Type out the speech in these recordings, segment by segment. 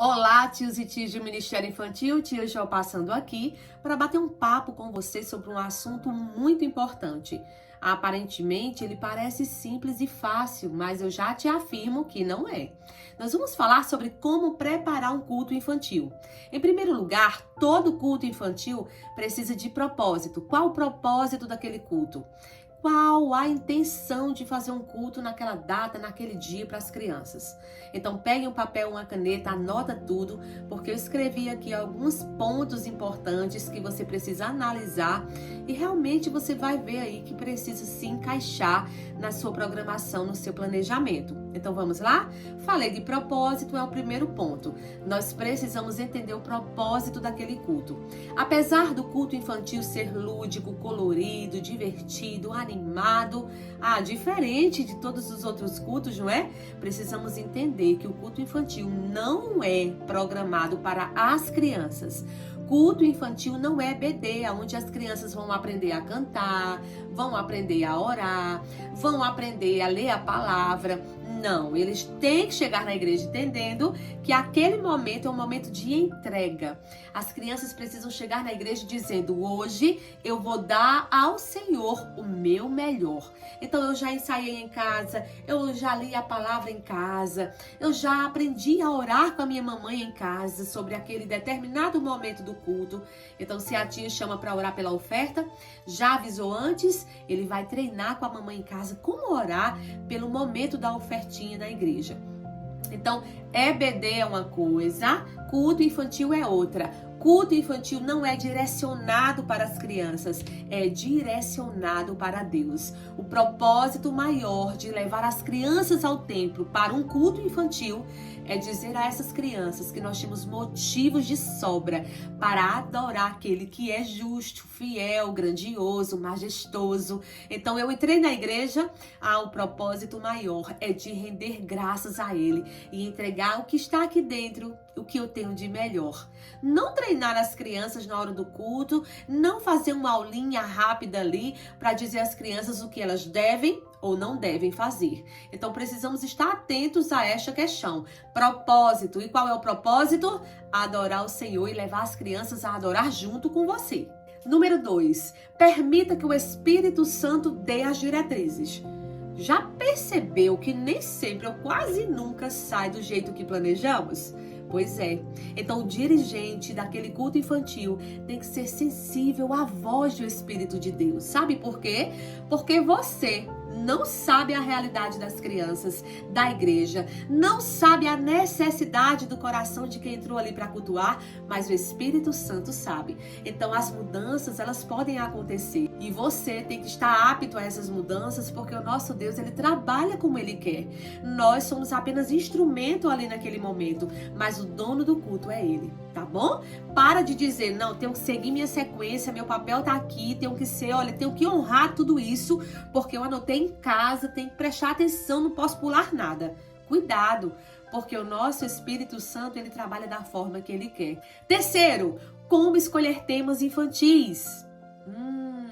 Olá, tios e tias do Ministério Infantil, tia Jo passando aqui para bater um papo com você sobre um assunto muito importante. Aparentemente, ele parece simples e fácil, mas eu já te afirmo que não é. Nós vamos falar sobre como preparar um culto infantil. Em primeiro lugar, todo culto infantil precisa de propósito. Qual o propósito daquele culto? Qual a intenção de fazer um culto naquela data, naquele dia para as crianças? Então pegue um papel, uma caneta, anota tudo, porque eu escrevi aqui alguns pontos importantes que você precisa analisar e realmente você vai ver aí que precisa se encaixar na sua programação, no seu planejamento. Então vamos lá? Falei de propósito, é o primeiro ponto. Nós precisamos entender o propósito daquele culto. Apesar do culto infantil ser lúdico, colorido, divertido, animado, diferente de todos os outros cultos, não é? Precisamos entender que o culto infantil não é programado para as crianças. Culto infantil não é EBD, onde as crianças vão aprender a cantar, vão aprender a orar, vão aprender a ler a palavra. Não, eles têm que chegar na igreja entendendo que aquele momento é um momento de entrega. As crianças precisam chegar na igreja dizendo: hoje eu vou dar ao Senhor o meu melhor. Então eu já ensaiei em casa, eu já li a palavra em casa, eu já aprendi a orar com a minha mamãe em casa sobre aquele determinado momento do culto. Então se a tia chama para orar pela oferta, já avisou antes, ele vai treinar com a mamãe em casa como orar pelo momento da ofertinha na igreja. Então, EBD é uma coisa, culto infantil é outra. Culto infantil não é direcionado para as crianças, é direcionado para Deus. O propósito maior de levar as crianças ao templo para um culto infantil é dizer a essas crianças que nós temos motivos de sobra para adorar aquele que é justo, fiel, grandioso, majestoso. Então eu entrei na igreja, o propósito maior é de render graças a Ele e entregar o que está aqui dentro, o que eu tenho de melhor. Não treinar as crianças na hora do culto, não fazer uma aulinha rápida ali para dizer às crianças o que elas devem ou não devem fazer. Então precisamos estar atentos a esta questão. Propósito. E qual é o propósito? Adorar o Senhor e levar as crianças a adorar junto com você. Número 2. Permita que o Espírito Santo dê as diretrizes. Já percebeu que nem sempre ou quase nunca sai do jeito que planejamos? Pois é. Então o dirigente daquele culto infantil tem que ser sensível à voz do Espírito de Deus. Sabe por quê? Porque você não sabe a realidade das crianças, da igreja, não sabe a necessidade do coração de quem entrou ali para cultuar, mas o Espírito Santo sabe. Então as mudanças, elas podem acontecer e você tem que estar apto a essas mudanças, porque o nosso Deus, ele trabalha como ele quer. Nós somos apenas instrumento ali naquele momento, mas o dono do culto é ele, tá bom? Para de dizer: não, tenho que seguir minha sequência, meu papel tá aqui, tenho que ser, olha, tenho que honrar tudo isso, porque eu anotei em casa, tenho que prestar atenção, não posso pular nada. Cuidado, porque o nosso Espírito Santo, ele trabalha da forma que ele quer. Terceiro, como escolher temas infantis?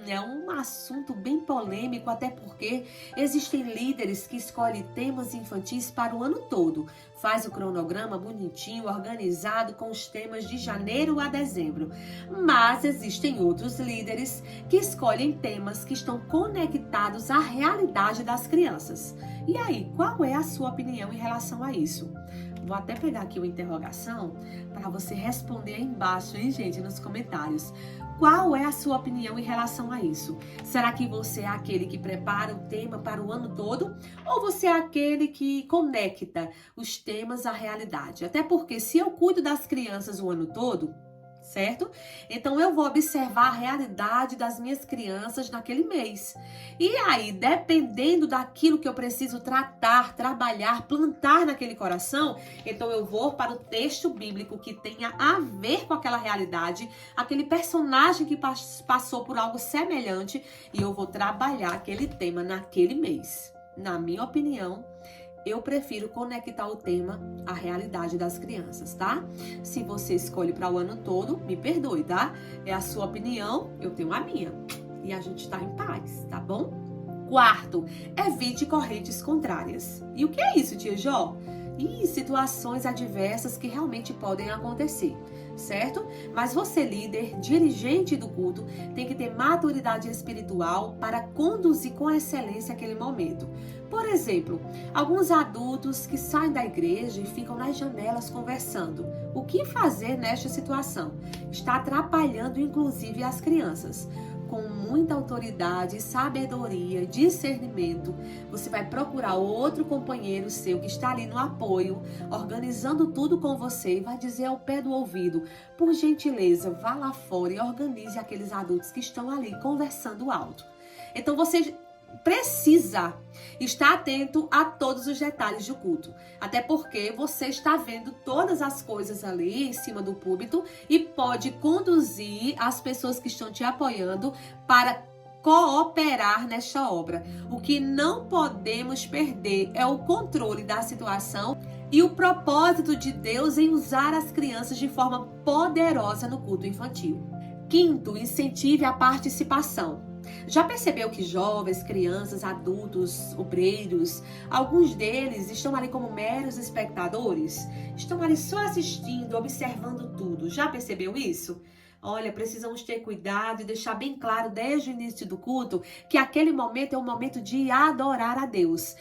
É um assunto bem polêmico, até porque existem líderes que escolhem temas infantis para o ano todo. Faz o cronograma bonitinho, organizado, com os temas de janeiro a dezembro. Mas existem outros líderes que escolhem temas que estão conectados à realidade das crianças. E aí, qual é a sua opinião em relação a isso? Vou até pegar aqui uma interrogação para você responder aí embaixo, hein, gente, nos comentários. Qual é a sua opinião em relação a isso? Será que você é aquele que prepara o tema para o ano todo? Ou você é aquele que conecta os temas à realidade? Até porque se eu cuido das crianças o ano todo, certo? Então eu vou observar a realidade das minhas crianças naquele mês. E aí, dependendo daquilo que eu preciso tratar, trabalhar, plantar naquele coração, então eu vou para o texto bíblico que tenha a ver com aquela realidade, aquele personagem que passou por algo semelhante, e eu vou trabalhar aquele tema naquele mês. Na minha opinião, eu prefiro conectar o tema à realidade das crianças, tá? Se você escolhe para o ano todo, me perdoe, tá? É a sua opinião, eu tenho a minha. E a gente tá em paz, tá bom? Quarto, evite correntes contrárias. E o que é isso, tia Jo? e situações adversas que realmente podem acontecer, certo? Mas você, líder, dirigente do culto, tem que ter maturidade espiritual para conduzir com excelência aquele momento. Por exemplo, alguns adultos que saem da igreja e ficam nas janelas conversando. O que fazer nesta situação? Está atrapalhando inclusive as crianças. Com muita autoridade, sabedoria, discernimento, você vai procurar outro companheiro seu que está ali no apoio, organizando tudo com você e vai dizer ao pé do ouvido: por gentileza, vá lá fora e organize aqueles adultos que estão ali conversando alto. Então você precisa estar atento a todos os detalhes do culto, até porque você está vendo todas as coisas ali em cima do púlpito e pode conduzir as pessoas que estão te apoiando para cooperar nesta obra. O que não podemos perder é o controle da situação e o propósito de Deus em usar as crianças de forma poderosa no culto infantil. Quinto, incentive a participação. Já percebeu que jovens, crianças, adultos, obreiros, alguns deles estão ali como meros espectadores? Estão ali só assistindo, observando tudo. Já percebeu isso? Olha, precisamos ter cuidado e deixar bem claro desde o início do culto que aquele momento é um momento de adorar a Deus.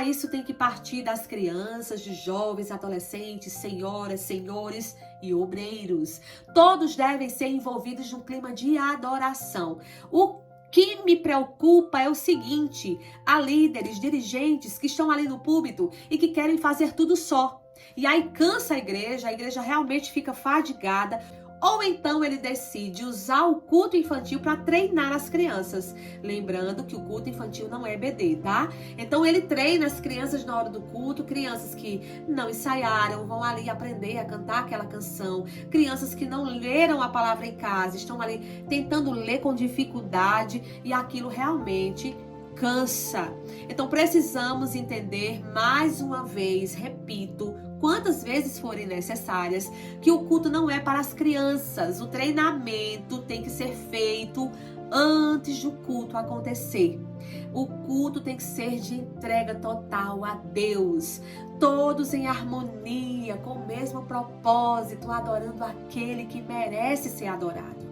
Isso tem que partir das crianças, de jovens, adolescentes, senhoras, senhores e obreiros. Todos devem ser envolvidos num clima de adoração. O que me preocupa é o seguinte: há líderes, dirigentes que estão ali no púlpito e que querem fazer tudo só. E aí cansa a igreja realmente fica fadigada. Ou então ele decide usar o culto infantil para treinar as crianças. Lembrando que o culto infantil não é EBD, tá? Então ele treina as crianças na hora do culto, crianças que não ensaiaram, vão ali aprender a cantar aquela canção, crianças que não leram a palavra em casa, estão ali tentando ler com dificuldade e aquilo realmente cansa. Então precisamos entender mais uma vez, repito, quantas vezes forem necessárias, que o culto não é para as crianças. O treinamento tem que ser feito antes do culto acontecer. O culto tem que ser de entrega total a Deus, todos em harmonia, com o mesmo propósito, adorando aquele que merece ser adorado,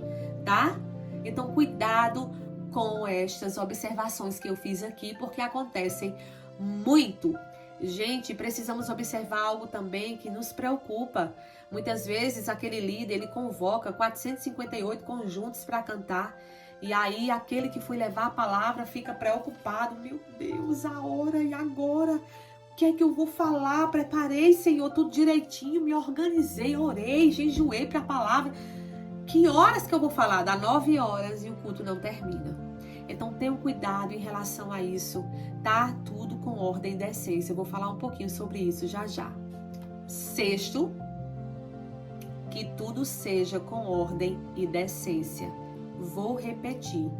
tá? Então cuidado com estas observações que eu fiz aqui, porque acontecem muito. Gente, precisamos observar algo também que nos preocupa. Muitas vezes aquele líder, ele convoca 458 conjuntos para cantar. E aí aquele que foi levar a palavra fica preocupado. Meu Deus, a hora e agora? O que é que eu vou falar? Preparei, Senhor, tudo direitinho, me organizei, orei, jejuei para a palavra. Que horas que eu vou falar? Dá 9 horas e o culto não termina. Então tenham cuidado em relação a isso, tá? Tudo com ordem e decência. Eu vou falar um pouquinho sobre isso já já. Sexto, que tudo seja com ordem e decência. Vou repetir,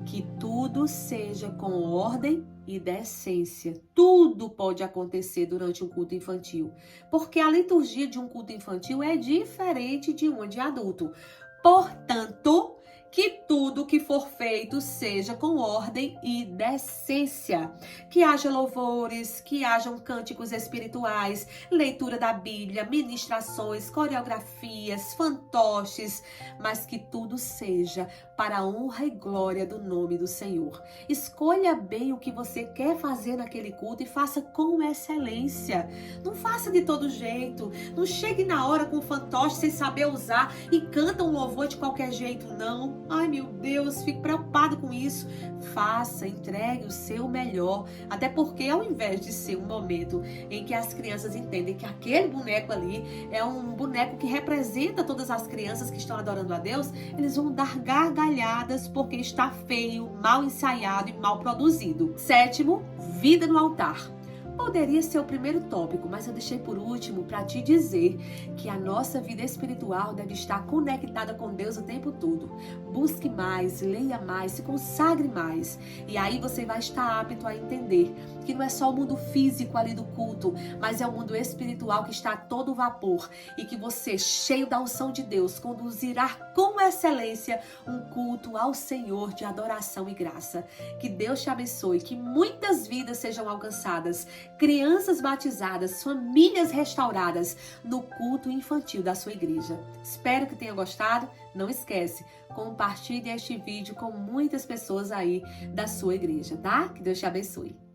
que tudo seja com ordem e decência. Tudo pode acontecer durante um culto infantil, porque a liturgia de um culto infantil é diferente de uma de adulto. Portanto, que tudo que for feito seja com ordem e decência. Que haja louvores, que hajam cânticos espirituais, leitura da Bíblia, ministrações, coreografias, fantoches, mas que tudo seja para a honra e glória do nome do Senhor. Escolha bem o que você quer fazer naquele culto e faça com excelência. Não faça de todo jeito. Não chegue na hora com fantoche sem saber usar e canta um louvor de qualquer jeito, não. Ai, meu Deus, fico preocupado com isso. Faça, entregue o seu melhor. Até porque ao invés de ser um momento em que as crianças entendem que aquele boneco ali é um boneco que representa todas as crianças que estão adorando a Deus, eles vão dar gargalhadas porque está feio, mal ensaiado e mal produzido. Sétimo, vida no altar. Poderia ser o primeiro tópico, mas eu deixei por último para te dizer que a nossa vida espiritual deve estar conectada com Deus o tempo todo. Busque mais, leia mais, se consagre mais. E aí você vai estar apto a entender que não é só o mundo físico ali do culto, mas é o mundo espiritual que está a todo vapor e que você, cheio da unção de Deus, conduzirá com excelência um culto ao Senhor de adoração e graça. Que Deus te abençoe, que muitas vidas sejam alcançadas, crianças batizadas, famílias restauradas no culto infantil da sua igreja. Espero que tenha gostado. Não esquece, compartilhe este vídeo com muitas pessoas aí da sua igreja, tá? Que Deus te abençoe.